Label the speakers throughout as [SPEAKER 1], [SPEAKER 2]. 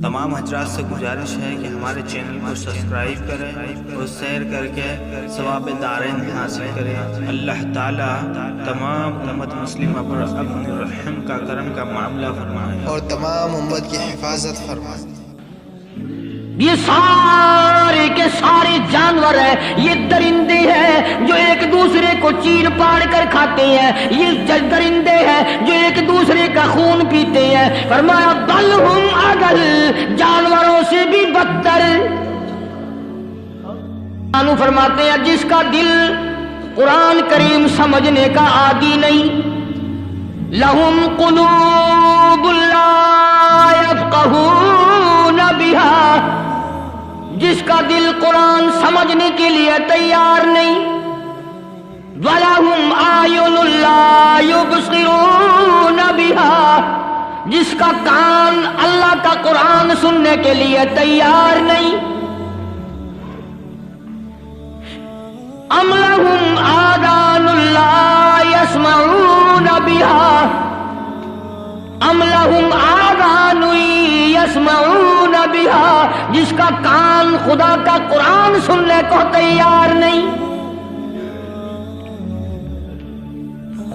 [SPEAKER 1] تمام حضرات سے گزارش ہے کہ ہمارے چینل کو سبسکرائب کریں اور شیئر کر کے ثواب دارین حاصل کریں۔ اللہ تعالیٰ تمام امت مسلمہ پر اپنے رحم کا کرم کا معاملہ فرمائے
[SPEAKER 2] اور تمام امت کی حفاظت فرمائے۔
[SPEAKER 3] یہ سارے کے سارے جانور ہیں، یہ درندے ہیں جو ایک دوسرے کو چیر پاڑ کر کھاتے ہیں، یہ درندے ہیں جو ایک دوسرے کا خون پیتے ہیں۔ فرمایا بل ہم اضل، جانوروں سے بھی بدتر۔ انو فرماتے ہیں جس کا دل قرآن کریم سمجھنے کا عادی نہیں، لہم قلوب لا یفقہون بہا، جس کا دل قرآن سمجھنے کے لیے تیار نہیں، وَلَهُمْ أَعْيُنٌ لَا يُبْصِرُونَ بِهَا، جس کا کان اللہ کا قرآن سننے کے لیے تیار نہیں، أَمْ لَهُمْ آذَانٌ لَا يَسْمَعُونَ بِهَا، أَمْ لَهُمْ آذَانٌ يَسْمَعُونَ بِهَا، جس کا کان خدا کا قرآن سننے کو تیار نہیں۔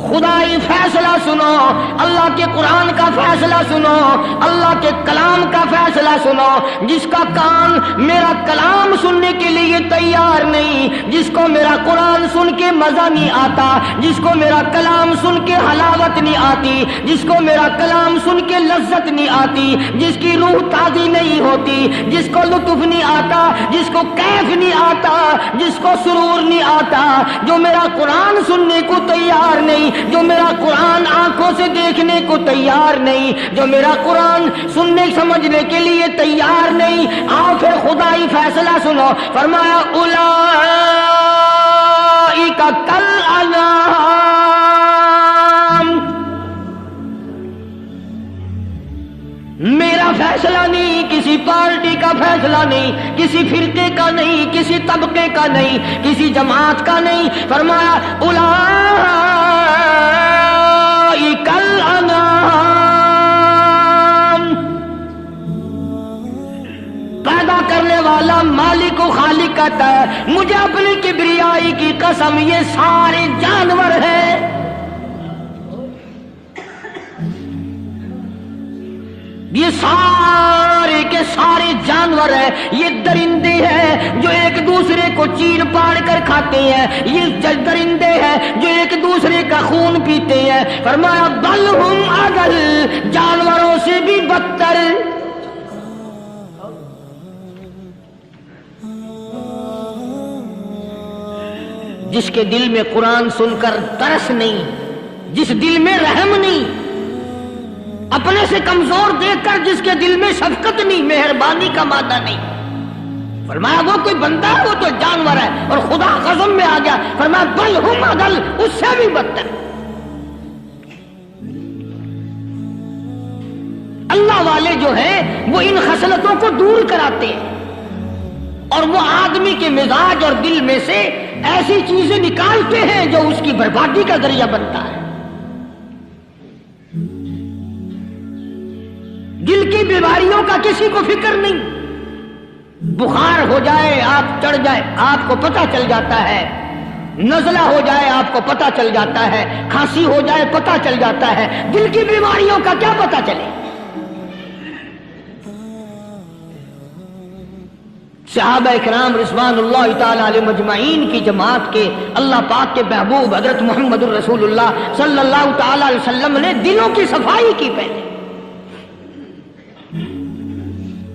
[SPEAKER 3] خدائی فیصلہ سنو، اللہ کے قرآن کا فیصلہ سنو، اللہ کے کلام کا فیصلہ سنو۔ جس کا کان میرا کلام سننے کے لیے تیار نہیں، جس کو میرا قرآن سن کے مزہ نہیں آتا، جس کو میرا کلام سن کے حلاوت نہیں آتی، جس کو میرا کلام سن کے لذت نہیں آتی، جس کی روح تازی نہیں ہوتی، جس کو لطف نہیں آتا، جس کو کیف نہیں آتا، جس کو سرور نہیں آتا، جو میرا قرآن سننے کو تیار نہیں، جو میرا قرآن آنکھوں سے دیکھنے کو تیار نہیں، جو میرا قرآن سننے سمجھنے کے لیے تیار نہیں، آؤ پھر خدائی فیصلہ سنو۔ فرمایا اولئک کالانعام، میرا فیصلہ نہیں، کسی پارٹی کا فیصلہ نہیں، کسی فرقے کا نہیں، کسی طبقے کا نہیں، کسی جماعت کا نہیں۔ فرمایا اولئک الانعام، پیدا کرنے والا مالک و خالق کہتا ہے مجھے اپنی کبریائی کی قسم یہ سارے جانور ہیں۔ یہ سارے کے سارے جانور ہیں، یہ درندے ہیں جو ایک دوسرے کو چیر پاڑ کر کھاتے ہیں، یہ درندے ہیں جو ایک دوسرے کا خون پیتے ہیں۔ فرمایا بل ہم اضل، جانوروں سے بھی بدتر۔ جس کے دل میں قرآن سن کر ترس نہیں، جس دل میں رحم نہیں، اپنے سے کمزور دیکھ کر جس کے دل میں شفقت نہیں، مہربانی کا مادہ نہیں، فرمایا وہ کوئی بندہ ہے، وہ تو جانور ہے۔ اور خدا غضب میں آ گیا، فرمایا بل ہم اضل، اس سے بھی بدتر۔ اللہ والے جو ہیں وہ ان خصلتوں کو دور کراتے ہیں، اور وہ آدمی کے مزاج اور دل میں سے ایسی چیزیں نکالتے ہیں جو اس کی بربادی کا ذریعہ بنتا ہے۔ دل کی بیماریوں کا کسی کو فکر نہیں، بخار ہو جائے آپ چڑھ جائے آپ کو پتہ چل جاتا ہے، نزلہ ہو جائے آپ کو پتہ چل جاتا ہے، کھانسی ہو جائے پتہ چل جاتا ہے، دل کی بیماریوں کا کیا پتہ چلے؟ صحابہ اکرام رضوان اللہ تعالی علیہ مجمعین کی جماعت کے اللہ پاک کے محبوب حضرت محمد الرسول اللہ صلی اللہ تعالی علیہ وسلم نے دلوں کی صفائی کی۔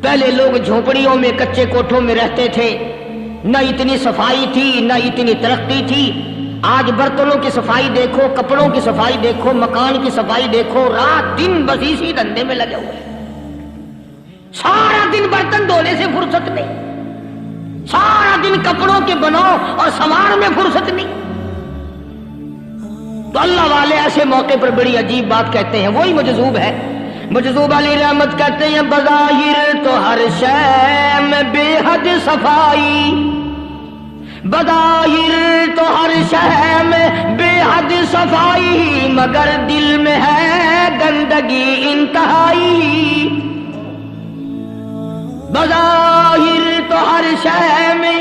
[SPEAKER 3] پہلے لوگ جھونپڑیوں میں کچے کوٹھوں میں رہتے تھے، نہ اتنی صفائی تھی نہ اتنی ترقی تھی۔ آج برتنوں کی صفائی دیکھو، کپڑوں کی صفائی دیکھو، مکان کی صفائی دیکھو، رات دن بس اسی دھندے میں لگے ہوئے، سارا دن برتن دھونے سے فرصت نہیں، سارا دن کپڑوں کے بناؤ اور سنوار میں فرصت نہیں۔ تو اللہ والے ایسے موقع پر بڑی عجیب بات کہتے ہیں، وہی مجذوب ہے، مجذوب علی رحمت کہتے ہیں بظاہر تو ہر شے میں بے حد صفائی، بظاہر تو ہر شے میں بے حد صفائی، مگر دل میں ہے گندگی انتہائی۔ بظاہر تو ہر شے میں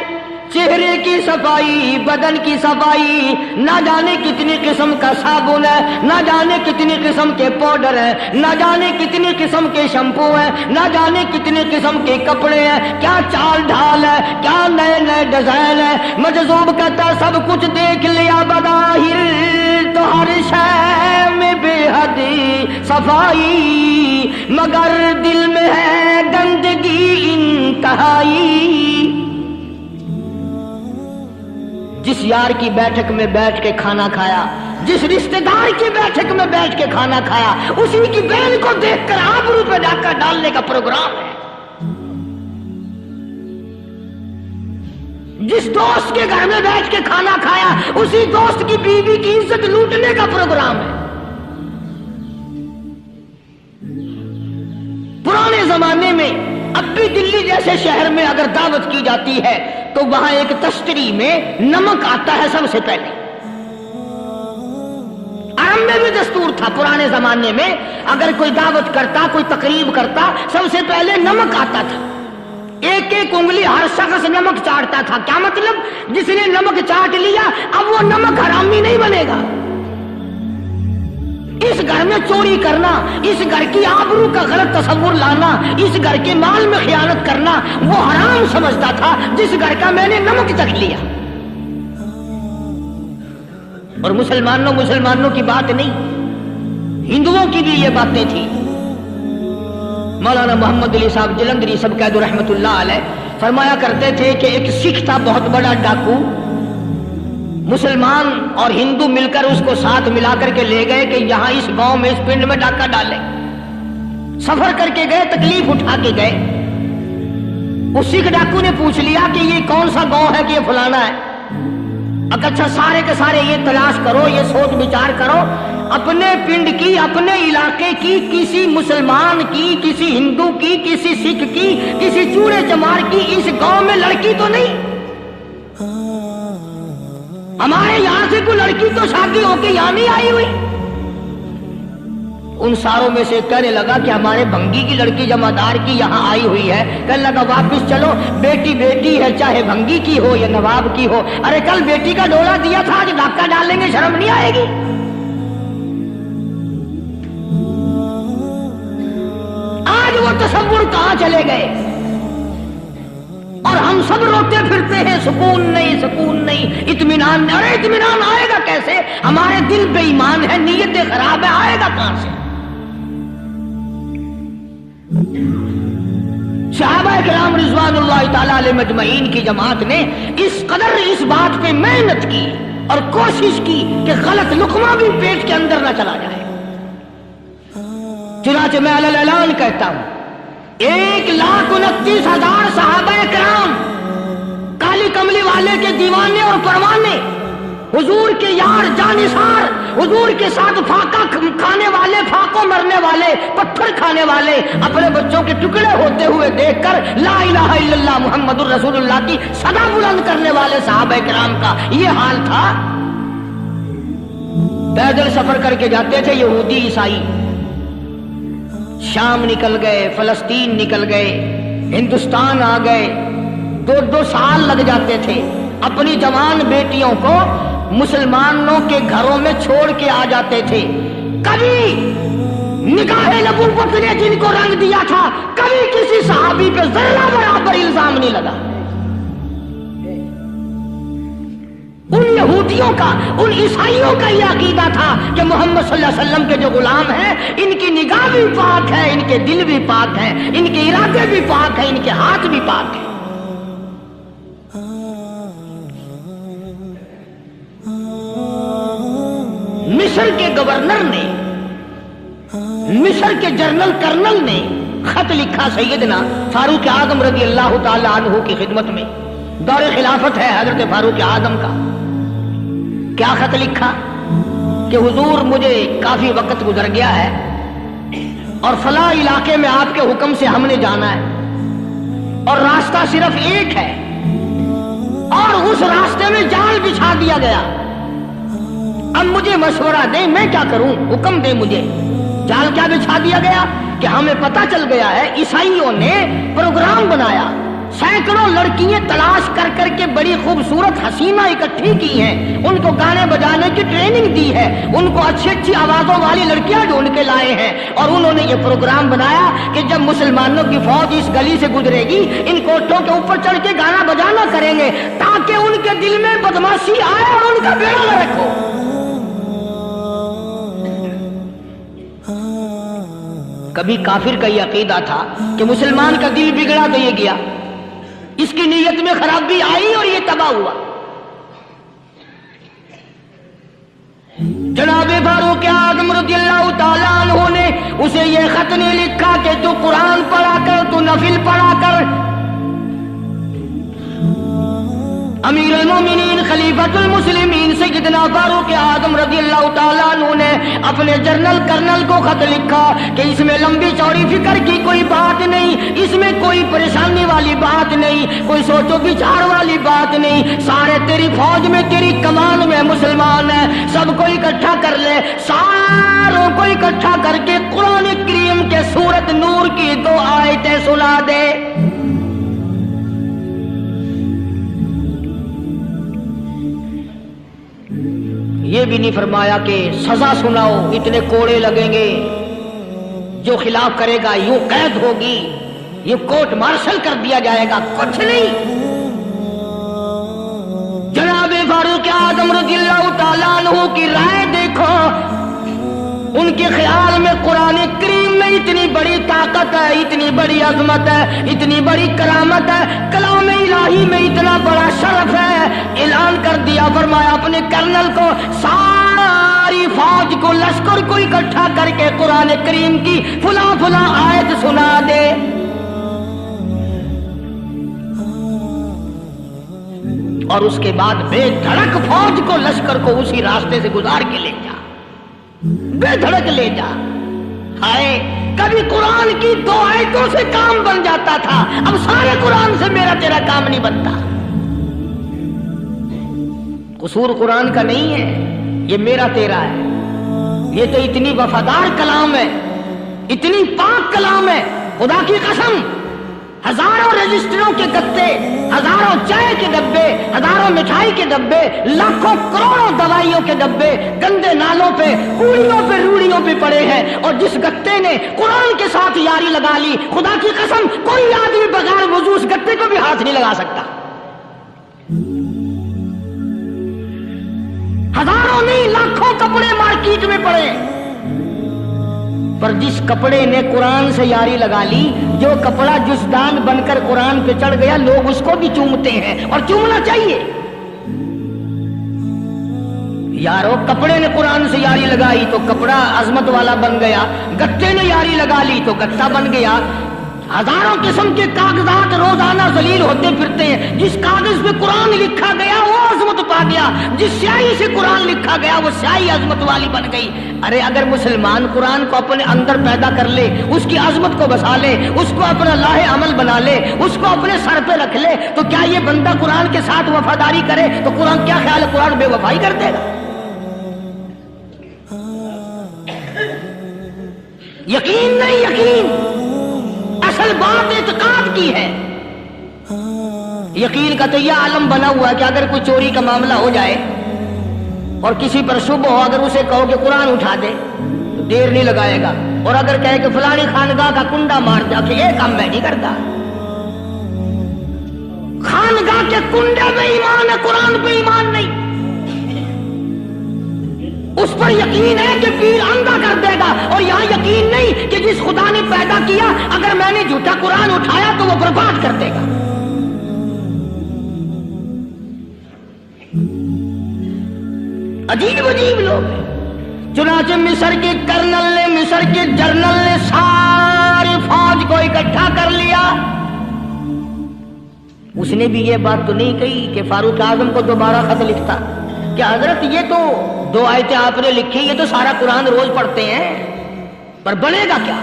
[SPEAKER 3] چہرے کی صفائی، بدن کی صفائی، نہ جانے کتنی قسم کا صابن ہے، نہ جانے کتنی قسم کے پاؤڈر ہے، نہ جانے کتنی قسم کے شیمپو ہے، نہ جانے کتنی قسم کے کپڑے ہیں، کیا چال ڈھال ہے، کیا نئے نئے ڈیزائن ہے۔ مجذوب کہتا سب کچھ دیکھ لیا، بظاہر تو ہر شے میں بے حد صفائی، مگر دل میں ہے گندگی انتہائی۔ جس یار کی بیٹھک میں بیٹھ کے کھانا کھایا، جس رشتہ دار کی بیٹھک میں بیٹھ کے کھانا کھایا، اسی کی بہن کو دیکھ کر آبرو پہ ڈاکہ ڈالنے کا پروگرام ہے۔ جس دوست کے گھر میں بیٹھ کے کھانا کھایا، اسی دوست کی بیوی کی عزت لوٹنے کا پروگرام ہے۔ پرانے زمانے میں اب بھی دلی جیسے شہر میں اگر دعوت کی جاتی ہے تو وہاں ایک تشتری میں نمک آتا ہے سب سے پہلے۔ عرب میں بھی دستور تھا پرانے زمانے میں، اگر کوئی دعوت کرتا، کوئی تقریب کرتا، سب سے پہلے نمک آتا تھا۔ ایک ایک انگلی ہر شخص نمک چاٹتا تھا۔ کیا مطلب؟ جس نے نمک چاٹ لیا اب وہ نمک حرامی نہیں بنے گا۔ اس گھر میں چوری کرنا، اس گھر کی آبرو کا غلط تصور لانا، اس گھر کے مال میں خیانت کرنا وہ حرام سمجھتا تھا جس گھر کا میں نے نمک چکھ لیا۔ اور مسلمانوں کی بات نہیں، ہندوؤں کی بھی یہ باتیں تھی۔ مولانا محمد علی صاحب جلندری سب قید رحمت اللہ علیہ فرمایا کرتے تھے کہ ایک سکھ تھا بہت بڑا ڈاکو، مسلمان اور ہندو مل کر اس کو ساتھ ملا کر کے لے گئے کہ یہاں اس گاؤں میں اس پنڈ میں ڈاکہ ڈالیں۔ سفر کر کے گئے، تکلیف اٹھا کے گئے۔ اس سکھ ڈاکو نے پوچھ لیا کہ یہ کون سا گاؤں ہے کہ یہ فلانا ہے۔ اچھا سارے کے سارے یہ تلاش کرو، یہ سوچ بچار کرو، اپنے پنڈ کی، اپنے علاقے کی، کسی مسلمان کی، کسی ہندو کی، کسی سکھ کی، کسی چوڑے چمار کی اس گاؤں میں لڑکی تو نہیں؟ ہمارے یہاں سے کوئی لڑکی تو شادی ہو کے یہاں نہیں آئی ہوئی۔ ان ساروں میں سے کہنے لگا کہ ہمارے بھنگی کی لڑکی جمعدار کی یہاں آئی ہوئی ہے۔ کہنے لگا واپس چلو، بیٹی بیٹی ہے، چاہے بھنگی کی ہو یا نواب کی ہو۔ ارے کل بیٹی کا ڈولا دیا تھا، آج ڈاکہ ڈالیں گے، شرم نہیں آئے گی؟ آج وہ تصور کہاں چلے گئے؟ اور ہم سب روتے پھرتے ہیں، سکون نہیں، سکون نہیں، اطمینان نہیں۔ ارے اطمینان آئے گا کیسے؟ ہمارے دل بے ایمان ہے، نیتیں خراب ہے، آئے گا کہاں سے؟ صحابہ کرام رضوان اللہ تعالی علیہ مجمعین کی جماعت نے اس قدر اس بات پہ محنت کی اور کوشش کی کہ غلط لقمہ بھی پیٹ کے اندر نہ چلا جائے۔ چنانچہ میں علی الاعلان کہتا ہوں، 1,29,000 صحابہ کرام، کالی کملی والے کے دیوانے اور پروانے، حضور کے یار جانثار، حضور کے ساتھ فاقہ کھانے والے، فاقوں مرنے والے، پتھر کھانے والے، اپنے بچوں کے ٹکڑے ہوتے ہوئے دیکھ کر لا الہ الا اللہ محمد الرسول اللہ کی صدا بلند کرنے والے صحابہ کرام کا یہ حال تھا۔ پیدل سفر کر کے جاتے تھے یہودی عیسائی، شام نکل گئے، فلسطین نکل گئے، ہندوستان آ گئے، 2 سال لگ جاتے تھے۔ اپنی جوان بیٹیوں کو مسلمانوں کے گھروں میں چھوڑ کے آ جاتے تھے۔ کبھی نگاہ نبوت نے جن کو رنگ دیا تھا، کبھی کسی صحابی پہ ذرہ برابر الزام نہیں لگا۔ ان یہودیوں کا، ان عیسائیوں کا یہ عقیدہ تھا کہ محمد صلی اللہ علیہ وسلم کے جو غلام ہیں، ان کی نگاہ بھی پاک ہے، ان کے دل بھی پاک ہیں، ان کے ارادے بھی پاک ہیں، ان کے ہاتھ بھی پاک ہیں۔ مصر کے گورنر نے، مصر کے جنرل کرنل نے خط لکھا سیدنا فاروق اعظم رضی اللہ تعالی عنہ کی خدمت میں، دور خلافت ہے حضرت فاروق اعظم کا۔ کیا خط لکھا کہ حضور مجھے کافی وقت گزر گیا ہے اور فلاں علاقے میں آپ کے حکم سے ہم نے جانا ہے اور راستہ صرف ایک ہے اور اس راستے میں جال بچھا دیا گیا۔ اب مجھے مشورہ دیں میں کیا کروں، حکم دیں مجھے۔ جال کیا بچھا دیا گیا کہ ہمیں پتہ چل گیا ہے عیسائیوں نے پروگرام بنایا، سینکڑوں لڑکیاں تلاش کر کر کے بڑی خوبصورت حسینہ اکٹھی کی ہیں، ان کو گانے بجانے کی ٹریننگ دی ہے، ان کو اچھی اچھی آوازوں والی لڑکیاں ڈھونڈ کے لائے ہیں، اور انہوں نے یہ پروگرام بنایا کہ جب مسلمانوں کی فوج اس گلی سے گزرے گی ان کوٹھوں کے اوپر چڑھ کے گانا بجانا کریں گے تاکہ ان کے دل میں بدماشی آئے اور ان کا بیڑا نہ رکھو۔ کبھی کافر کا یہ عقیدہ تھا کہ مسلمان کا دل بگڑا تو یہ گیا، اس کی نیت میں خرابی آئی اور یہ تباہ ہوا۔ جناب فاروق اعظم رضی اللہ تعالیٰ عنہ نے اسے یہ خط نہیں لکھا کہ تو قرآن پڑھا کر، تو نفل پڑھا کر۔ امیر المومنین خلیفۃ المسلمین سیدنا فاروق اعظم رضی اللہ تعالیٰ عنہ نے اپنے جنرل کرنل کو خط لکھا کہ اس میں لمبی چوڑی فکر کی کوئی بات نہیں، اس میں کوئی پریشانی والی بات نہیں، کوئی سوچ و بچار والی بات نہیں، سارے تیری فوج میں تیری کمان میں مسلمان ہیں، سب کو اکٹھا کر لے، ساروں کو اکٹھا کر کے قرآن کریم کے سورۃ نور کی 2 آیتیں سنا دے۔ یہ بھی نہیں فرمایا کہ سزا سناؤ، اتنے کوڑے لگیں گے، جو خلاف کرے گا یوں قید ہوگی، یہ کورٹ مارشل کر دیا جائے گا، کچھ نہیں۔ جناب فاروق اعظم رضی اللہ تعالیٰ عنہ کی رائے دیکھو، ان کے خیال میں قرآن کریم میں اتنی بڑی طاقت ہے، اتنی بڑی عظمت ہے، اتنی بڑی کرامت ہے، کلام الہی میں اتنا بڑا شرف ہے، اعلان کر دیا، فرمایا اپنے کرنل کو ساری فوج کو، لشکر کو اکٹھا کر کے قرآن کریم کی فلاں فلاں آیت سنا دے۔ اور اس کے بعد بے دھڑک فوج کو، لشکر کو اسی راستے سے گزار کے لے جا، بے دھڑک لے جا۔ ہائے کبھی قرآن کی 2 آیتوں سے کام بن جاتا تھا، اب سارے قرآن سے میرا تیرا کام نہیں بنتا۔ قصور قرآن کا نہیں ہے، یہ میرا تیرا ہے، یہ تو اتنی وفادار کلام ہے، اتنی پاک کلام ہے، خدا کی قسم ہزاروں رجسٹروں کے گتے، ہزاروں چائے کے ڈبے، ہزاروں مٹھائی کے ڈبے، لاکھوں کروڑوں دوائیوں کے ڈبے گندے نالوں پہ، کوڑیوں پہ، روڑیوں پہ پڑے ہیں، اور جس گتے نے قرآن کے ساتھ یاری لگا لی، خدا کی قسم کوئی آدمی بغیر وضو اس گتے کو بھی ہاتھ نہیں لگا سکتا۔ ہزاروں نہیں لاکھوں کپڑے مارکیٹ میں پڑے، پر جس کپڑے نے قرآن سے یاری لگا لی، جو کپڑا جسدان بن کر قرآن پہ چڑھ گیا، لوگ اس کو بھی چومتے ہیں، اور چومنا چاہیے۔ یارو کپڑے نے قرآن سے یاری لگائی تو کپڑا عظمت والا بن گیا، گتے نے یاری لگا لی تو گتا بن گیا۔ ہزاروں قسم کے کاغذات روزانہ ذلیل ہوتے پھرتے ہیں، جس کاغذ پہ قرآن لکھا گیا وہ عظمت پا گیا، جس سیاہی سے قرآن لکھا گیا وہ سیاہی عظمت والی بن گئی۔ ارے اگر مسلمان قرآن کو اپنے اندر پیدا کر لے، اس کی عظمت کو بسا لے، اس کو اپنا لاہ عمل بنا لے، اس کو اپنے سر پہ رکھ لے، تو کیا یہ بندہ قرآن کے ساتھ وفاداری کرے تو قرآن کیا خیال ہے قرآن بے وفائی کر دے گا؟ یقین نہیں، یقین اصل بات اعتقاد کی ہے۔ یقین کا تو یہ عالم بنا ہوا ہے کہ اگر کوئی چوری کا معاملہ ہو جائے اور کسی پر شبہ ہو، اگر اسے کہو کہ قرآن اٹھا دے تو دیر نہیں لگائے گا، اور اگر کہے کہ فلانی خانگاہ کا کنڈا مار جا، کہ یہ کام میں نہیں کرتا۔ خانگاہ کے کنڈے میں ایمان ہے، قرآن پہ ایمان نہیں۔ اس پر یقین ہے کہ پیر اندھا کر دے گا، اور یہاں یقین نہیں کہ جس خدا نے پیدا کیا اگر میں نے جھوٹا قرآن اٹھایا تو وہ برباد کر دے گا۔ عجیب عجیب لوگ ہیں۔ چنانچہ مصر کے کرنل نے، مصر کے جنرل نے ساری فوج کو اکٹھا کر لیا۔ اس نے بھی یہ بات تو نہیں کہی کہ فاروق اعظم کو دوبارہ خط لکھتا کہ حضرت یہ تو 2 آیتیں آپ نے لکھی، یہ تو سارا قرآن روز پڑھتے ہیں، پر بنے گا کیا؟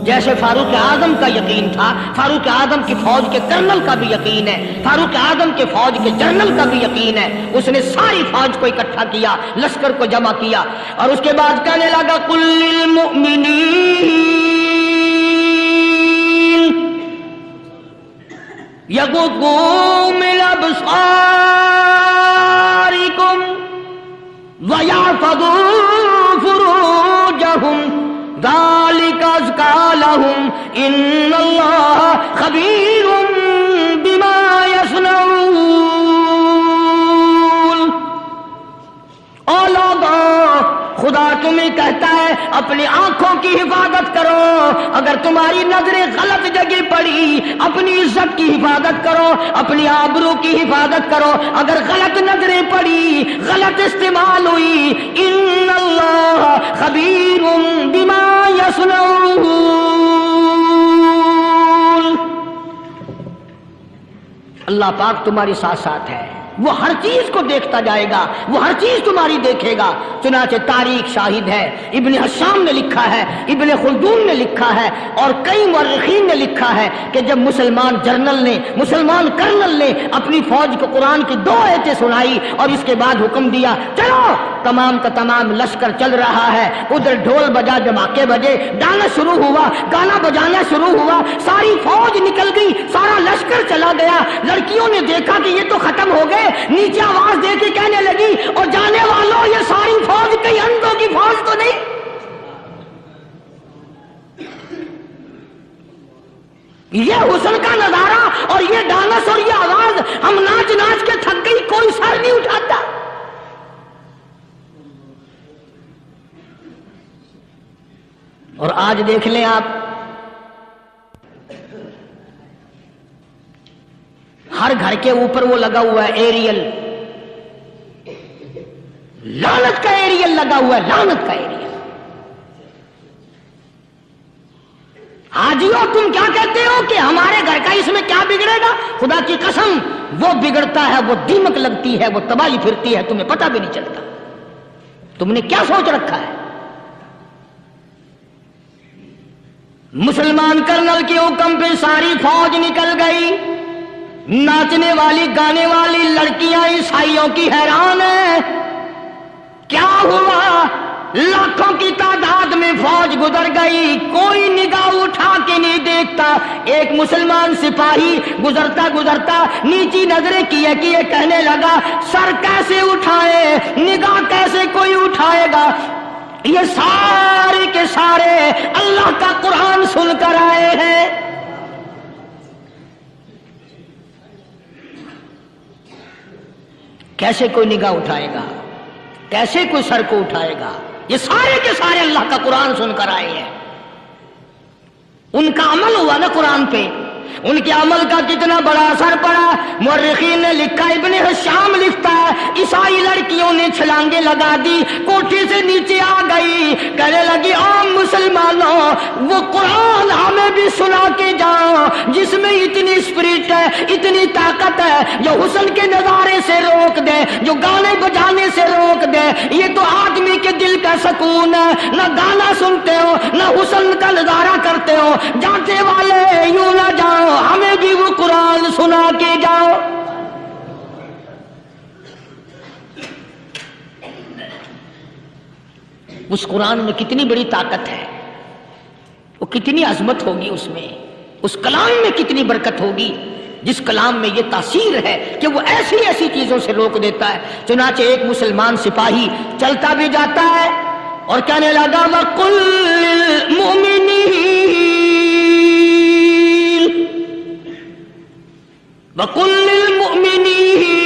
[SPEAKER 3] جیسے فاروق اعظم کا یقین تھا، فاروق اعظم کی فوج کے کرنل کا بھی یقین ہے، فاروق اعظم کے فوج کے جنرل کا بھی یقین ہے. اس نے ساری فوج کو اکٹھا کیا، لشکر کو جمع کیا، اور اس کے بعد کہنے لگا قل للمؤمنین یغضوا من ابصارکم وَيَحْفَظُوا فُرُوجَهُمْ ذَلِكَ أَزْكَىٰ لَهُمْ إِنَّ اللَّهَ خَبِيرٌ بِمَا يَصْنَعُونَ. او لوگوں، خدا تمہیں کہتا ہے اپنی آنکھوں کی حفاظت کرو. اگر تمہاری نظریں غلط جگہ پڑی، اپنی عزت کی حفاظت کرو، اپنی آبرو کی حفاظت کرو. اگر غلط نظریں پڑی، غلط استعمال ہوئی، ان اللہ خبیر بما یصنعون. اللہ پاک تمہاری ساتھ ساتھ ہے، وہ ہر چیز کو دیکھتا جائے گا، وہ ہر چیز تمہاری دیکھے گا. چنانچہ تاریخ شاہد ہے، ابن حشام نے لکھا ہے، ابن خلدون نے لکھا ہے، اور کئی مورخین نے لکھا ہے کہ جب مسلمان جرنل نے، مسلمان کرنل نے اپنی فوج کو قرآن کی 2 آیتیں سنائی اور اس کے بعد حکم دیا چلو، تمام کا تمام لشکر چل رہا ہے. ادھر ڈھول بجا، دھماکے بجے، ڈانا شروع ہوا، گانا بجانا شروع ہوا، ساری فوج نکل گئی، سارا لشکر چلا گیا. لڑکیوں نے دیکھا کہ یہ تو ختم ہو گئے، نیچے آواز دے کے کہنے لگی اور جانے والوں یہ ساری فوج کئی اندھوں کی فوج تو نہیں. یہ حسن کا نظارہ اور یہ ڈانس اور یہ آواز، ہم ناچ ناچ کے تھک گئی، کوئی سر نہیں اٹھاتا. اور آج دیکھ لیں آپ، ہر گھر کے اوپر وہ لگا ہوا ہے ایریل، لعنت کا ایریل لگا ہوا ہے، لعنت کا ایریل. حاجیوں تم کیا کہتے ہو کہ ہمارے گھر کا اس میں کیا بگڑے گا؟ خدا کی قسم وہ بگڑتا ہے، وہ دیمک لگتی ہے، وہ تباہی پھرتی ہے، تمہیں پتہ بھی نہیں چلتا. تم نے کیا سوچ رکھا ہے؟ مسلمان کرنل کے حکم پہ ساری فوج نکل گئی. ناچنے والی گانے والی لڑکیاں عیسائیوں کی حیران ہیں. کیا ہوا؟ لاکھوں کی تعداد میں فوج گزر گئی، کوئی نگاہ اٹھا کے نہیں دیکھتا. ایک مسلمان سپاہی گزرتا گزرتا نیچی نظریں کیے کیے کہنے لگا سر کیسے اٹھائے، نگاہ کیسے کوئی اٹھائے گا؟ یہ سارے کے سارے اللہ کا قرآن سن کر آئے ہیں. کیسے کوئی نگاہ اٹھائے گا؟ کیسے کوئی سر کو اٹھائے گا؟ یہ سارے کے سارے اللہ کا قرآن سن کر آئے ہیں. ان کا عمل ہوا نا قرآن پہ، ان کے عمل کا کتنا بڑا اثر پڑا. مورخین نے لکھا، ابن حشام لکھتا ہے عیسائی لڑکیوں نے چھلانگیں لگا دی، کوٹھی سے نیچے آ گئی، کہنے لگی عام مسلمانوں وہ قرآن ہمیں بھی سنا کے جاؤ جس میں اتنی اسپرٹ ہے، اتنی طاقت ہے، جو حسن کے نظارے سے روک دے، جو گانے بجانے سے روک دے. یہ تو آدمی کے دل کا سکون ہے. نہ گانا سنتے ہو، نہ حسن کا نظارہ کرتے ہو. جاتے والے یوں نہ جاؤ، ہمیں بھی وہ قرآن سنا کے جاؤ. اس قرآن میں کتنی بڑی طاقت ہے، وہ کتنی عظمت ہوگی اس میں، اس کلام میں کتنی برکت ہوگی، جس کلام میں یہ تاثیر ہے کہ وہ ایسی ایسی چیزوں سے روک دیتا ہے. چنانچہ ایک مسلمان سپاہی چلتا بھی جاتا ہے اور کہنے لگا وَقُلْ لِلْمُؤْمِنِينَ وَقُلْ لِلْمُؤْمِنِينَ.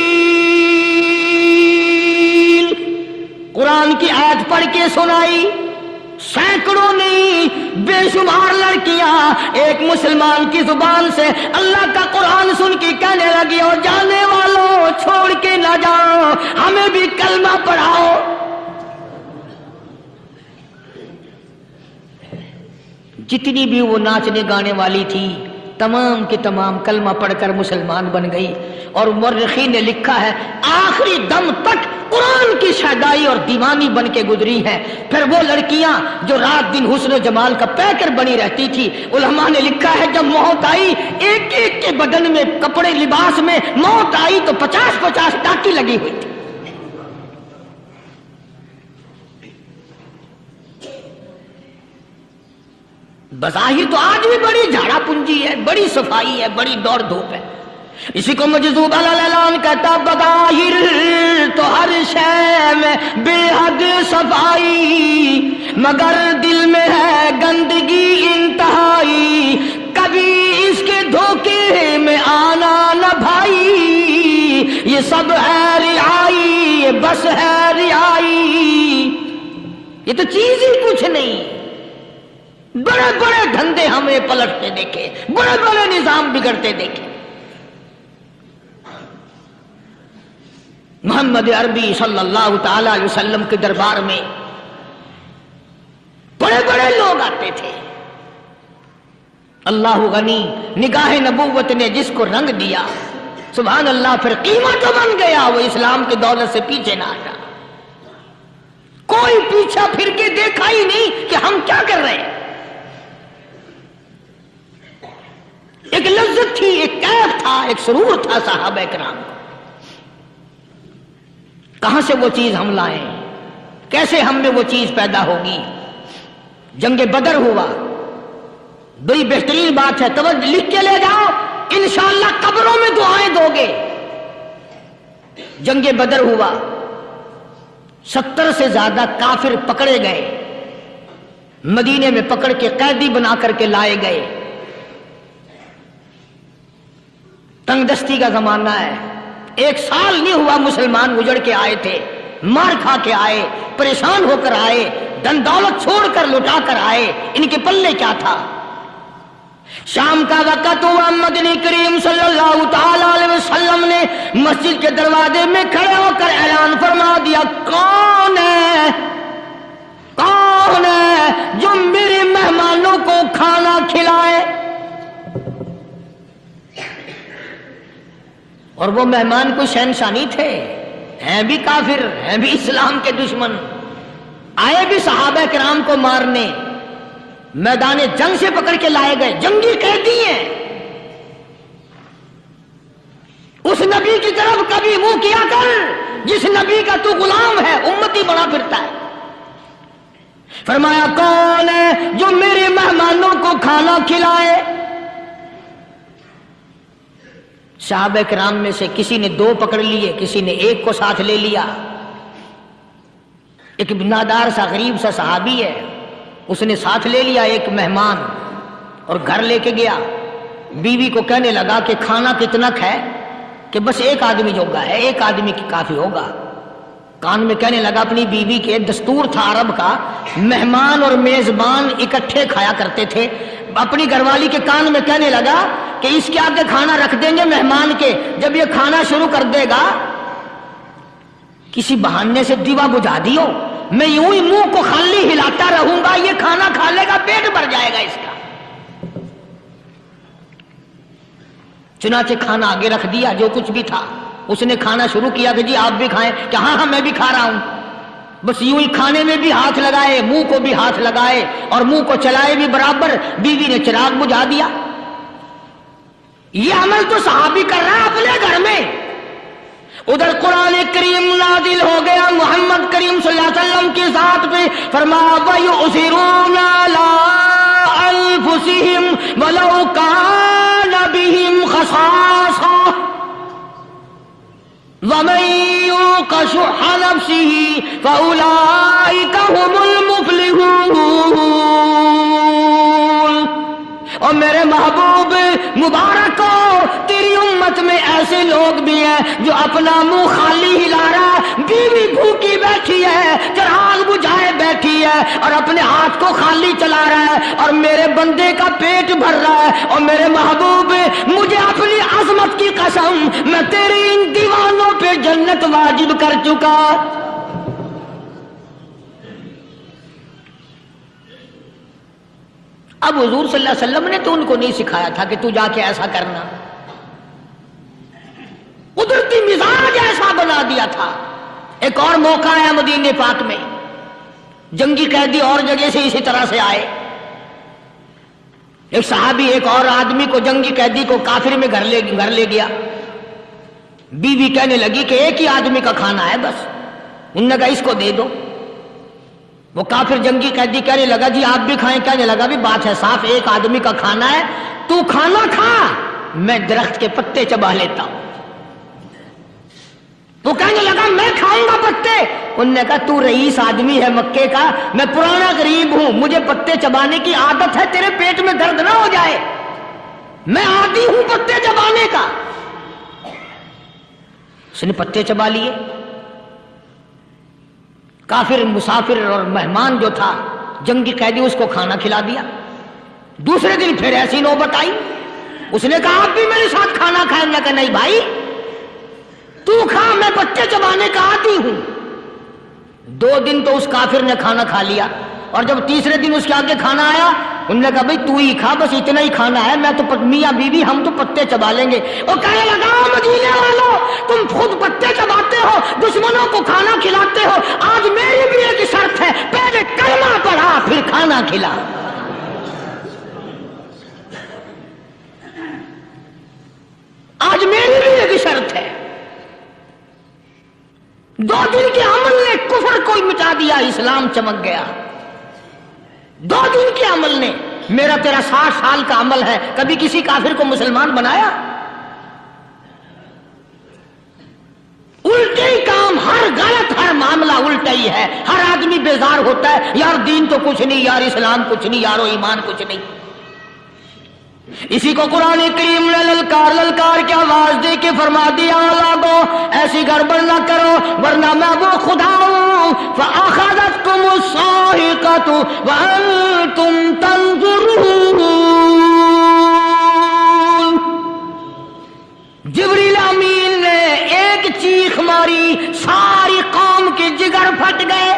[SPEAKER 3] قرآن کی آیت پڑھ کے سنائی. سینکڑوں نہیں بے شمار لڑکیاں ایک مسلمان کی زبان سے اللہ کا قرآن سن کے کہنے لگی اور جانے والوں چھوڑ کے نہ جاؤ، ہمیں بھی کلمہ پڑھاؤ. جتنی بھی وہ ناچنے گانے والی تھی تمام کے تمام کلمہ پڑھ کر مسلمان بن گئی. اور مورخین نے لکھا ہے آخری دم تک قرآن کی شیدائی اور دیوانی بن کے گزری ہیں. پھر وہ لڑکیاں جو رات دن حسن و جمال کا پیکر بنی رہتی تھی، علماء نے لکھا ہے جب موت آئی ایک ایک کے بدن میں کپڑے لباس میں موت آئی تو 50-50 ٹاکی لگی ہوئی تھی. بظاہر تو آج بھی بڑی جھاڑا پنجی ہے، بڑی صفائی ہے، بڑی دوڑ دھوپ ہے. اسی کو مجذوب الاعلان کہتا بظاہر تو ہر شے میں بے حد صفائی، مگر دل میں ہے گندگی انتہائی، کبھی اس کے دھوکے میں آنا نہ بھائی، یہ سب ہے رعائی، یہ بس ہے رعائی. یہ تو چیز ہی کچھ نہیں. بڑے بڑے دھندے ہمیں پلٹتے دیکھے، بڑے بڑے نظام بگڑتے دیکھے. محمد عربی صلی اللہ تعالی علیہ وسلم کے دربار میں بڑے بڑے لوگ آتے تھے. اللہ غنی، نگاہ نبوت نے جس کو رنگ دیا سبحان اللہ، پھر قیمت جو بن گیا وہ اسلام کی دولت سے پیچھے نہ ہٹا. کوئی پیچھا پھر کے دیکھا ہی نہیں کہ ہم کیا کر رہے ہیں. ایک لذت تھی، ایک کیف تھا، ایک سرور تھا صحابہ کرام کو. کہاں سے وہ چیز ہم لائیں؟ کیسے ہم میں وہ چیز پیدا ہوگی؟ جنگ بدر ہوا، بڑی بہترین بات ہے، توجہ لکھ کے لے جاؤ، انشاءاللہ قبروں میں دعائیں دو گے. جنگ بدر ہوا، 70 سے زیادہ کافر پکڑے گئے، مدینے میں پکڑ کے قیدی بنا کر کے لائے گئے. تنگ دستی کا زمانہ ہے، 1 سال نہیں ہوا مسلمان اجڑ کے آئے تھے، مار کھا کے آئے، پریشان ہو کر آئے، دن دولت چھوڑ کر لٹا کر آئے. ان کے پلے کیا تھا؟ شام کا وقت ہوا، مدنی کریم صلی اللہ تعالی علیہ وسلم نے مسجد کے دروازے میں کھڑے ہو کر اعلان فرما دیا، کون ہے، کون ہے جو میرے مہمانوں کو کھانا کھلائے؟ اور وہ مہمان کوئی شہنشاہ نہیں تھے، ہیں بھی کافر، ہیں بھی اسلام کے دشمن، آئے بھی صحابہ کرام کو مارنے، میدان جنگ سے پکڑ کے لائے گئے، جنگی قیدی ہیں. اس نبی کی طرف کبھی منہ کیا کر جس نبی کا تو غلام ہے، امتی بنا پھرتا ہے. فرمایا کون ہے جو میرے مہمانوں کو کھانا کھلائے؟ صحابہ کرام میں سے کسی نے 2 پکڑ لیے، کسی نے 1 کو ساتھ لے لیا. ایک بنادار سا غریب سا صحابی ہے، اس نے ساتھ لے لیا ایک مہمان اور گھر لے کے گیا. بیوی کو کہنے لگا کہ کھانا کتنا ہے؟ کہ بس 1 آدمی جوگا ہے، 1 آدمی کی کافی ہوگا. کان میں کہنے لگا اپنی بیوی کے، دستور تھا عرب کا، مہمان اور میزبان اکٹھے کھایا کرتے تھے. اپنی گھر والی کے کان میں کہنے لگا کہ اس کے آگے کھانا رکھ دیں گے مہمان کے، جب یہ کھانا شروع کر دے گا کسی بہانے سے دیوا بجھا دیو، میں یوں ہی منہ کو خالی ہلاتا رہوں گا، یہ کھانا کھا لے گا، پیٹ بھر جائے گا اس کا. چنانچہ کھانا آگے رکھ دیا، جو کچھ بھی تھا. اس نے کھانا شروع کیا کہ جی آپ بھی کھائیں، کہ ہاں ہاں میں بھی کھا رہا ہوں. بس یوں ہی کھانے میں بھی ہاتھ لگائے، منہ کو بھی ہاتھ لگائے اور منہ کو چلائے بھی برابر. بیوی نے چراغ بجھا دیا. یہ عمل تو صحابی کر رہا ہے اپنے گھر میں. ادھر قرآن کریم نازل ہو گیا محمد کریم صلی اللہ علیہ وسلم کی ذات پہ، فرمایا وَيُؤْثِرُونَ عَلَىٰ أَنفُسِهِمْ وَلَوْ كَانَ بِهِمْ خَصَاصَةٌ وَمَن يُوقَ شُحَّ نَفْسِهِ فَأُولَٰئِكَ هُمُ الْمُفْلِحُونَ. اور میرے محبوب مبارک ہو، تیری امت میں ایسے لوگ بھی ہیں جو اپنا منہ خالی ہلا رہا ہے، بیوی بھوکی بیٹھی ہے، چراغ بجھائے بیٹھی ہے اور اپنے ہاتھ کو خالی چلا رہا ہے اور میرے بندے کا پیٹ بھر رہا ہے. اور میرے محبوب مجھے اپنی عظمت کی قسم، میں تیری ان دیوانوں پہ جنت واجب کر چکا. اب حضور صلی اللہ علیہ وسلم نے تو ان کو نہیں سکھایا تھا کہ تو جا کے ایسا کرنا، قدرتی مزاج ایسا بنا دیا تھا. ایک اور موقع آیا مدینے پاک میں، جنگی قیدی اور جگہ سے اسی طرح سے آئے، ایک صحابی ایک اور آدمی کو، جنگی قیدی کو کافر میں گھر لے گیا۔ بیوی کہنے لگی کہ ایک ہی آدمی کا کھانا ہے بس، انہوں نے کہا اس کو دے دو۔ وہ کافر جنگی قیدی کہنے لگا جی آپ بھی کھائیں، کہنے لگا بھی بات ہے صاف، ایک آدمی کا کھانا ہے، تو کھانا کھا، میں درخت کے پتے چبا لیتا ہوں۔ وہ کہنے لگا میں کھاؤں گا پتے، انہوں نے کہا تو رئیس آدمی ہے مکے کا، میں پرانا غریب ہوں، مجھے پتے چبانے کی عادت ہے، تیرے پیٹ میں درد نہ ہو جائے، میں عادی ہوں پتے چبانے کا۔ اس نے پتے چبا لیے۔ کافر مسافر اور مہمان جو تھا جنگی قیدی، اس کو کھانا کھلا دیا۔ دوسرے دن پھر ایسی نوبت آئی، اس نے کہا آپ بھی میرے ساتھ کھانا کھائیں گے؟ کہ نہیں بھائی تو کھا، میں پتے چبانے کا عادی ہوں۔ 2 دن تو اس کافر نے کھانا کھا لیا، اور جب تیسرے دن اس کے آگے کھانا آیا، انہوں نے کہا بھائی تو ہی کھا، بس اتنا ہی کھانا ہے، میں تو میاں بیوی ہم تو پتے چبا لیں گے۔ اور کہنے لگا مدینے والوں تم خود پتے چباتے ہو، دشمنوں کو کھانا کھلاتے ہو، آج میری بھی ایک شرط ہے، پہلے کلمہ پڑھا پھر کھانا کھلا۔ آج میری بھی ایک شرط ہے۔ 2 دن کے عمل نے کفر کو مٹا دیا، اسلام چمک گیا۔ 2 دن کے عمل نے، میرا تیرا 60 سال کا عمل ہے، کبھی کسی کافر کو مسلمان بنایا؟ الٹے ہی کام، ہر غلط، ہر معاملہ الٹا ہی ہے۔ ہر آدمی بیزار ہوتا ہے، یار دین تو کچھ نہیں، یار اسلام کچھ نہیں، یارو ایمان کچھ نہیں۔ اسی کو قرآن کریم نے للکار کے آواز دے کے فرما دیا لاگو ایسی گڑبڑ نہ کرو ورنہ میں وہ خدا ہوں فَأَخَذَتْكُمُ الصَّاعِقَةُ وَأَنْتُمْ تَنظُرُونَ۔ جبریل امین نے ایک چیخ ماری، ساری قوم کے جگر پھٹ گئے۔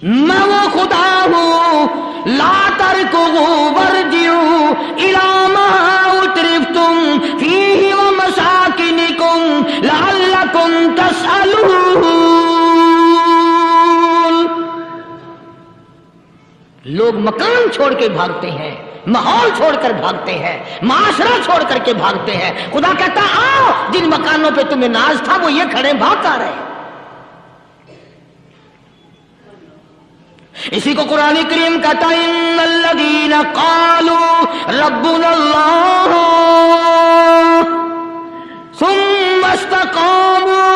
[SPEAKER 3] میں وہ خدا ہوں لا ترکضوا وارجعوا الی ما اترفتم فیہ ومساکنکم لعلکم تسألون۔ لوگ مکان چھوڑ کے بھاگتے ہیں، ماحول چھوڑ کر بھاگتے ہیں، معاشرہ چھوڑ کر کے بھاگتے ہیں۔ خدا کہتا آؤ جن مکانوں پہ تمہیں ناز تھا وہ یہ کھڑے بھاگ کر رہے۔ اسی کو قرآن کریم کہتا ہے ان الذین قالوا ربنا اللہ ثم استقاموا،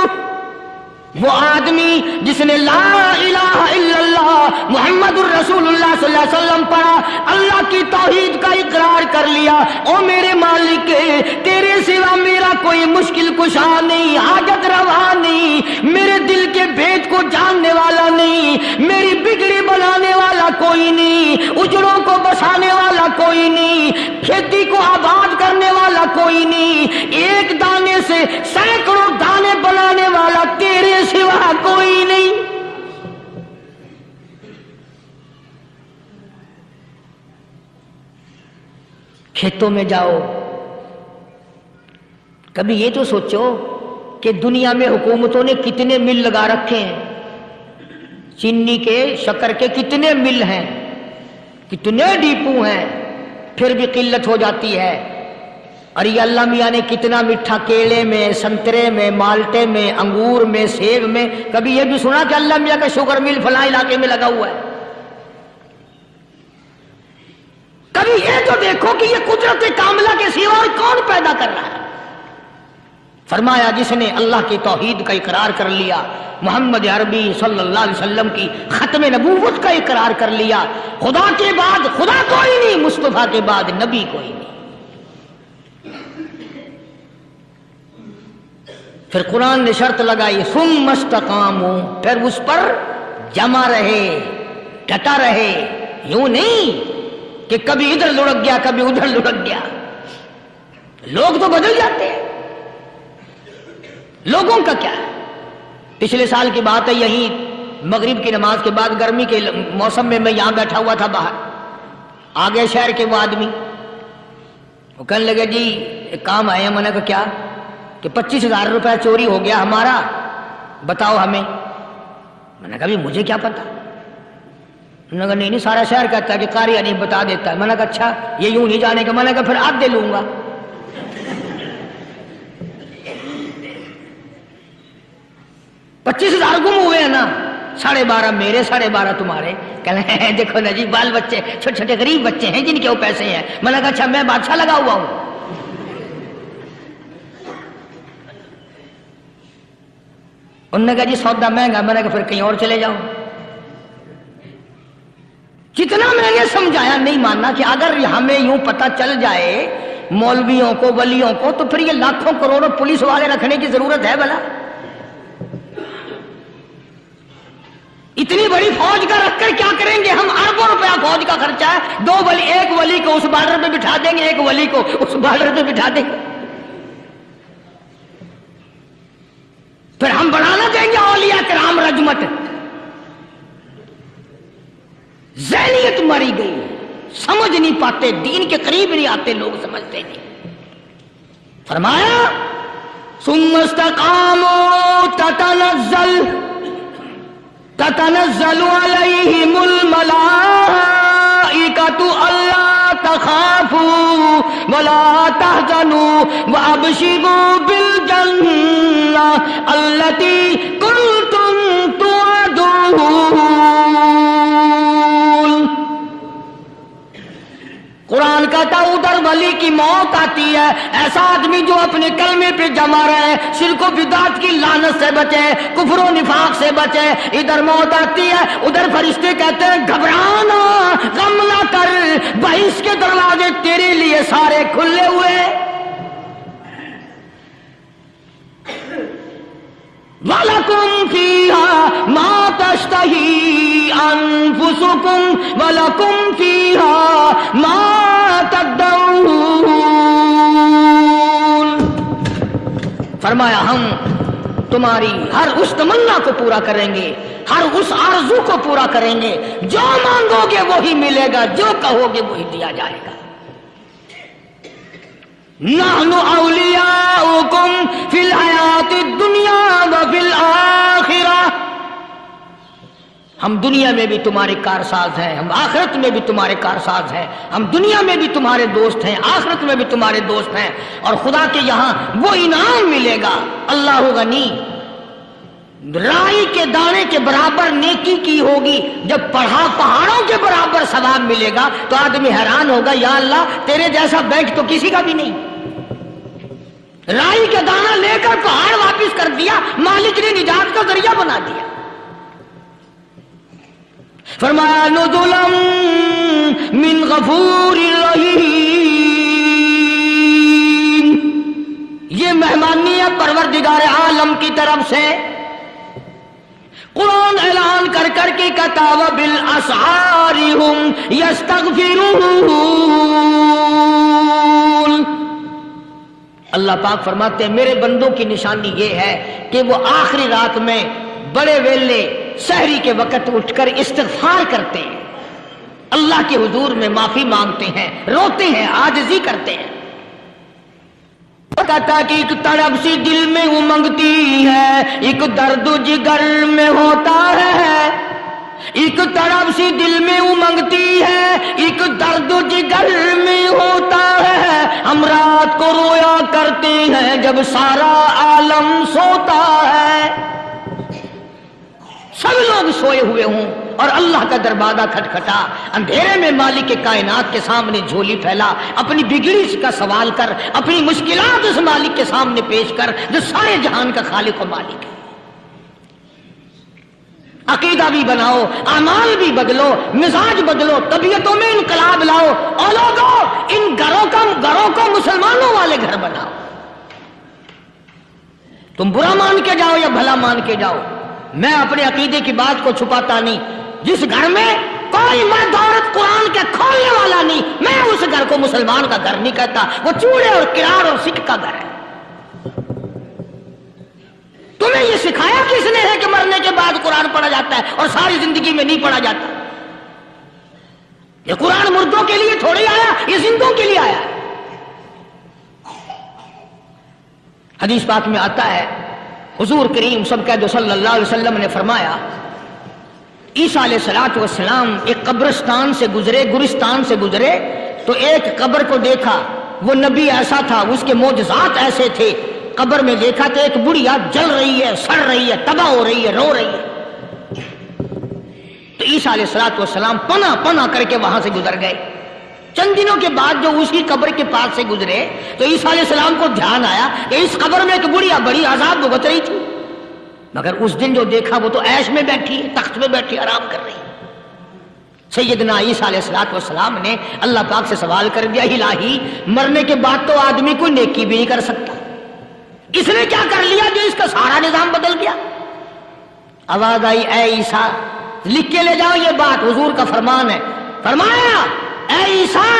[SPEAKER 3] وہ آدمی جس نے لا الہ الا اللہ محمد الرسول اللہ صلی اللہ علیہ وسلم پڑھا، اللہ کی توحید کا اقرار کر لیا، او میرے مالک تیرے سوا میرا کوئی مشکل کشا نہیں، حاجت روا نہیں، میرے دل کے بھید کو جاننے والا نہیں، میری بگڑی بنانے والا کوئی نہیں، اجڑوں کو بسانے والا کوئی نہیں، کھیتی کو آباد کرنے والا کوئی نہیں، ایک دانے سے سینکڑوں دانے بنانے والا تیرے سوا کوئی نہیں۔ کھیتوں میں جاؤ، کبھی یہ تو سوچو کہ دنیا میں حکومتوں نے کتنے مل لگا رکھے ہیں، چینی کے، شکر کے کتنے مل ہیں، کتنے ڈیپو ہیں، پھر بھی قلت ہو جاتی ہے۔ اور یہ اللہ میاں نے کتنا میٹھا کیلے میں، سنترے میں، مالٹے میں، انگور میں، سیب میں، کبھی یہ بھی سنا کہ اللہ میاں کا شوگر مل فلاں علاقے میں لگا ہوا ہے؟ کبھی یہ تو دیکھو کہ یہ قدرت کاملہ کے سوا اور کون پیدا کر رہا ہے؟ فرمایا جس نے اللہ کی توحید کا اقرار کر لیا، محمد عربی صلی اللہ علیہ وسلم کی ختم نبوت کا اقرار کر لیا، خدا کے بعد خدا کوئی نہیں، مصطفیٰ کے بعد نبی کوئی نہیں۔ پھر قرآن نے شرط لگائی ثم استقاموا، پھر اس پر جمع رہے، ڈٹا رہے، یوں نہیں کہ کبھی ادھر لڑک گیا کبھی ادھر لڑک گیا۔ لوگ تو بدل جاتے ہیں، لوگوں کا کیا ہے؟ پچھلے سال کی بات ہے، یہیں مغرب کی نماز کے بعد گرمی کے موسم میں میں یہاں بیٹھا ہوا تھا باہر، آگے شہر کے وہ آدمی وہ کہنے لگے جی ایک کام آئے ہیں۔ میں نے کہا کیا؟ کہ 25,000 روپے چوری ہو گیا ہمارا، بتاؤ ہمیں۔ میں نے کہا مجھے کیا پتا؟ انہوں نے کہا نہیں سارا شہر کہتا ہے کہ قاری حنیف بتا دیتا ہے۔ میں نے کہا اچھا یہ یوں نہیں جانے کا؟ میں نے کہا پھر آدھے لوں گا۔ 25,000 گم ہوئے ہیں نا، 12.5 میرے 12.5 تمہارے۔ کہنے ہیں دیکھو نا جی بال بچے چھوٹے چھوٹے غریب بچے ہیں جن کے وہ پیسے ہیں۔ میں نے کہا اچھا میں بادشاہ لگا ہوا ہوں؟ انہوں نے کہا جی سودا مہنگا۔ میں نے کہا پھر کہیں اور چلے جاؤ۔ کتنا میں نے سمجھایا نہیں ماننا کہ اگر ہمیں یوں پتہ چل جائے مولویوں کو ولیوں کو تو پھر یہ لاکھوں کروڑوں پولیس والے رکھنے کی ضرورت ہے بھلا؟ اتنی بڑی فوج کا رکھ کر کیا کریں گے ہم؟ اربوں روپیہ فوج کا خرچہ ہے۔ 2 ولی، ایک ولی کو اس بارڈر پہ بٹھا دیں گے، ایک ولی کو اس بارڈر پہ بٹھا دیں گے، پھر ہم بڑھانا دیں گے اولیاء کرام رجمت۔ ذہنیت ماری گئی، سمجھ نہیں پاتے، دین کے قریب نہیں آتے لوگ، سمجھتے نہیں۔ فرمایا ثم استقاموا تتنزل علیہم الملائکۃ الا تخافوا ولا تحزنوا وابشروا بالجنہ التی کنتم توعدون۔ قرآن کہتا ادھر ولی کی موت آتی ہے، ایسا آدمی جو اپنے کلمے پہ جمع رہے، شرک و بدعت کی لعنت سے بچے، کفر و نفاق سے بچے۔ ادھر موت آتی ہے، ادھر فرشتے کہتے ہیں گھبرانا، غم نہ کر، بہشت کے دروازے تیرے لیے سارے کھلے ہوئے۔ وَلَكُمْ فِيهَا مَا تَشْتَهِي أَنفُسُكُمْ وَلَكُمْ فِيهَا مَا تَدَّعُونَ۔ فرمایا ہم تمہاری ہر اس تمنا کو پورا کریں گے، ہر اس آرزو کو پورا کریں گے، جو مانگو گے وہی ملے گا، جو کہو گے وہی دیا جائے گا۔ نحن اولیاؤکم فی الحیات الدنیا وفی الآخرہ۔ ہم دنیا میں بھی تمہارے کارساز ہیں، ہم آخرت میں بھی تمہارے کارساز ہیں۔ ہم دنیا میں بھی تمہارے دوست ہیں، آخرت میں بھی تمہارے دوست ہیں، اور خدا کے یہاں وہ انعام ملے گا۔ اللہ غنی، رائی کے دانے کے برابر نیکی کی ہوگی، جب پہاڑوں کے برابر ثواب ملے گا تو آدمی حیران ہوگا، یا اللہ تیرے جیسا بینک تو کسی کا بھی نہیں۔ رائی کا دانہ لے کر پہاڑ واپس کر دیا، مالک نے نجات کا ذریعہ بنا دیا۔ فرمایا نزلا من غفور رحیم، یہ مہمانی ہے پروردگار عالم کی طرف سے۔ قرآن اعلان کر کر کے کہتا وبالاسحار هم یستغفرون۔ اللہ پاک فرماتے ہیں میرے بندوں کی نشانی یہ ہے کہ وہ آخری رات میں بڑے ویلے سحری کے وقت اٹھ کر استغفار کرتے ہیں، اللہ کے حضور میں معافی مانگتے ہیں، روتے ہیں، عاجزی کرتے ہیں۔ کہتا کہ ایک تڑپ سی دل میں امنگتی ہے، ایک درد جگر میں ہوتا ہے، ایک تڑپ سی دل میں امنگتی ہے، ایک درد جگر میں ہوتا ہے۔ ہم رات کو رویا کرتے ہیں جب سارا عالم سوتا ہے۔ سب لوگ سوئے ہوئے ہوں اور اللہ کا دروازہ کھٹکھٹا، اندھیرے میں مالک کائنات کے سامنے جھولی پھیلا، اپنی بگڑی کا سوال کر، اپنی مشکلات اس مالک کے سامنے پیش کر جو سارے جہان کا خالق و مالک ہے۔ عقیدہ بھی بناؤ، اعمال بھی بدلو، مزاج بدلو، طبیعتوں میں انقلاب لاؤ، اور لوگوں ان گھروں کو مسلمانوں والے گھر بناؤ۔ تم برا مان کے جاؤ یا بھلا مان کے جاؤ، میں اپنے عقیدے کی بات کو چھپاتا نہیں۔ جس گھر میں کوئی مرد عورت قرآن کے کھولنے والا نہیں، میں اس گھر کو مسلمان کا گھر نہیں کہتا، وہ چوڑے اور کرار اور سکھ کا گھر ہے۔ تمہیں یہ سکھایا کس نے ہے کہ مرنے کے بعد قرآن پڑھا جاتا ہے اور ساری زندگی میں نہیں پڑھا جاتا؟ یہ قرآن مردوں کے لیے تھوڑی آیا، یہ زندوں کے لیے آیا۔ حدیث پاک میں آتا ہے حضور کریم سب قید صلی اللہ علیہ وسلم نے فرمایا عیسیٰ علیہ السلام ایک قبرستان سے گزرے، گورستان سے گزرے تو ایک قبر کو دیکھا، وہ نبی ایسا تھا، اس کے معجزات ایسے تھے، قبر میں دیکھا تو ایک بڑھیا جل رہی ہے، سڑ رہی ہے، تباہ ہو رہی ہے، رو رہی ہے۔ تو عیسیٰ علیہ السلام پناہ پناہ کر کے وہاں سے گزر گئے۔ چند دنوں کے بعد جو اسی قبر کے پاس سے گزرے تو عیسیٰ علیہ السلام کو دھیان آیا کہ اس قبر میں ایک بڑھیا بڑی عذاب بھگت رہی تھی، مگر اس دن جو دیکھا وہ تو عیش میں بیٹھی ہے، تخت میں بیٹھی آرام کر رہی ہے۔ سیدنا عیسیٰ علیہ السلام نے اللہ پاک سے سوال کر دیا، الہی مرنے کے بعد تو آدمی کوئی نیکی بھی نہیں کر سکتا، اس نے کیا کر لیا جو اس کا سارا نظام بدل گیا؟ آواز آئی، اے عیسیٰ لکھ کے لے جاؤ یہ بات، حضور کا فرمان ہے۔ فرمایا، اے عیسیٰ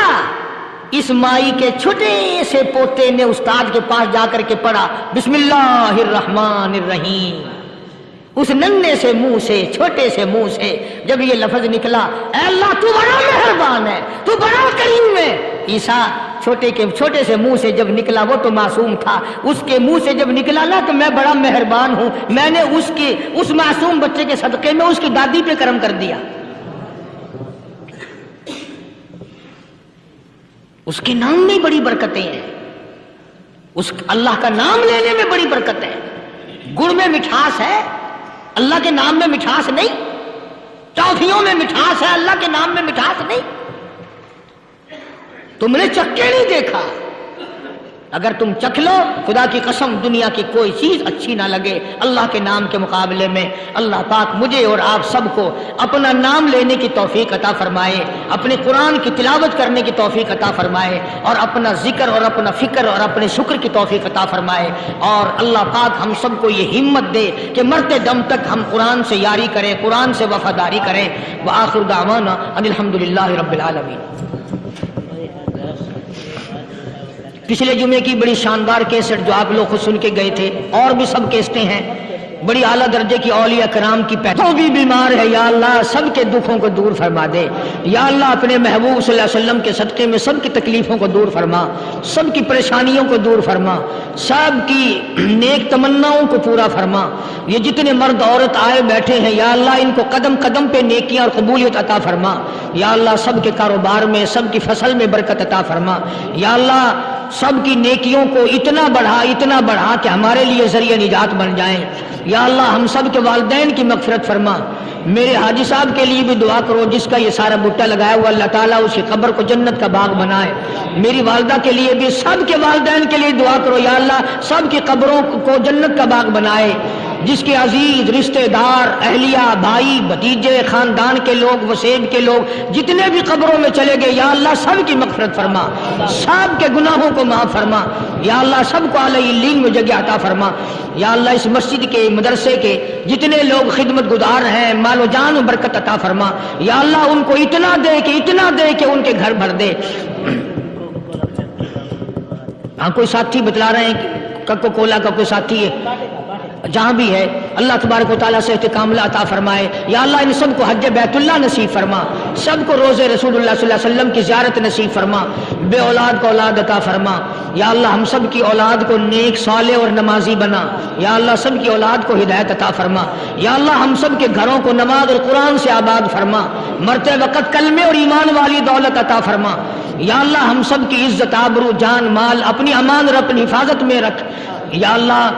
[SPEAKER 3] اس مائی کے چھوٹے سے پوتے نے استاد کے پاس جا کر کے پڑھا بسم اللہ الرحمن الرحیم، اس ننھے سے منہ سے، چھوٹے سے منہ سے جب یہ لفظ نکلا، اے اللہ تو بڑا مہربان ہے، تو بڑا کریم ہے۔ عیسیٰ چھوٹے سے منہ سے جب نکلا، وہ تو معصوم تھا، اس کے منہ سے جب نکلا نا کہ میں بڑا مہربان ہوں، میں نے اس معصوم بچے کے صدقے میں اس کی دادی پہ کرم کر دیا۔ اس کے نام میں بڑی برکتیں ہیں، اس اللہ کا نام لینے میں بڑی برکت ہے۔ گڑ میں مٹھاس ہے، اللہ کے نام میں مٹھاس نہیں۔ ٹافیوں میں مٹھاس ہے، اللہ کے نام میں مٹھاس نہیں۔ تم نے چکھ کے نہیں دیکھا، اگر تم چکھ لو خدا کی قسم دنیا کی کوئی چیز اچھی نہ لگے اللہ کے نام کے مقابلے میں۔ اللہ پاک مجھے اور آپ سب کو اپنا نام لینے کی توفیق عطا فرمائے، اپنے قرآن کی تلاوت کرنے کی توفیق عطا فرمائے، اور اپنا ذکر اور اپنا فکر اور اپنے شکر کی توفیق عطا فرمائے، اور اللہ پاک ہم سب کو یہ ہمت دے کہ مرتے دم تک ہم قرآن سے یاری کریں، قرآن سے وفاداری کریں۔ وآخر دعوانا ان الحمدللہ رب العالمین۔ پچھلے جمعے کی بڑی شاندار کیسٹ جو آپ لوگ خود سن کے گئے تھے، اور بھی سب کیسٹیں ہیں، بڑی اعلیٰ درجے کی اولیاء کرام کی تو بھی بیمار ہے، یا اللہ سب کے دکھوں کو دور فرما دے، یا اللہ اپنے محبوب صلی اللہ علیہ وسلم کے صدقے میں سب کی تکلیفوں کو دور فرما، سب کی پریشانیوں کو دور فرما، سب کی نیک تمناؤں کو پورا فرما۔ یہ جتنے مرد عورت آئے بیٹھے ہیں یا اللہ ان کو قدم قدم پہ نیکیاں اور قبولیت عطا فرما، یا اللہ سب کے کاروبار میں، سب کی فصل میں برکت عطا فرما، یا اللہ سب کی نیکیوں کو اتنا بڑھا کہ ہمارے لیے ذریعہ نجات بن جائیں۔ یا اللہ ہم سب کے والدین کی مغفرت فرما۔ میرے حاجی صاحب کے لیے بھی دعا کرو، جس کا یہ سارا بٹا لگایا ہوا، اللہ تعالیٰ اس کی قبر کو جنت کا باغ بنائے۔ میری والدہ کے لیے بھی، سب کے والدین کے لیے دعا کرو، یا اللہ سب کی قبروں کو جنت کا باغ بنائے۔ جس کے عزیز رشتہ دار، اہلیہ، بھائی، بھتیجے، خاندان کے لوگ، وسیب کے لوگ جتنے بھی قبروں میں چلے گئے، یا اللہ سب کی مغفرت فرما، سب کے گناہوں کو معاف فرما، یا اللہ سب کو اعلی علین میں جگہ عطا فرما۔ یا اللہ اس مسجد کے، مدرسے کے جتنے لوگ خدمت گزار ہیں، مال و جان و برکت عطا فرما، یا اللہ ان کو اتنا دے کہ ان کے گھر بھر دے۔ ہاں کوئی ساتھی بتلا رہے ہیں کہ کوکا کولا کا کوئی ساتھی ہے، جہاں بھی ہے اللہ تبارک و تعالیٰ سے کاملہ عطا فرمائے۔ یا اللہ ان سب کو حج بیت اللہ نصیب فرما، سب کو روزے رسول اللہ صلی اللہ علیہ وسلم کی زیارت نصیب فرما، بے اولاد کو اولاد عطا فرما۔ یا اللہ ہم سب کی اولاد کو نیک، صالح اور نمازی بنا، یا اللہ سب کی اولاد کو ہدایت عطا فرما۔ یا اللہ ہم سب کے گھروں کو نماز اور قرآن سے آباد فرما، مرتے وقت کلمے اور ایمان والی دولت عطا فرما۔ یا اللہ ہم سب کی عزت، آبرو، جان، مال اپنی امان اور اپنی حفاظت میں رکھ۔ یا اللہ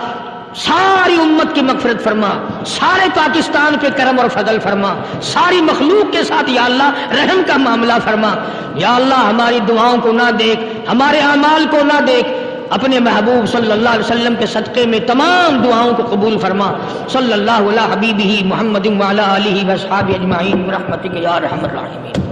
[SPEAKER 3] ساری امت کی مغفرت فرما، سارے پاکستان پہ کرم اور فضل فرما، ساری مخلوق کے ساتھ یا اللہ رحم کا معاملہ فرما۔ یا اللہ ہماری دعاؤں کو نہ دیکھ، ہمارے اعمال کو نہ دیکھ، اپنے محبوب صلی اللہ علیہ وسلم کے صدقے میں تمام دعاؤں کو قبول فرما۔ صلی اللہ علیہ حبیبہ محمد وعلی آلہ واصحابہ اجمعین برحمتک یا ارحم الراحمین۔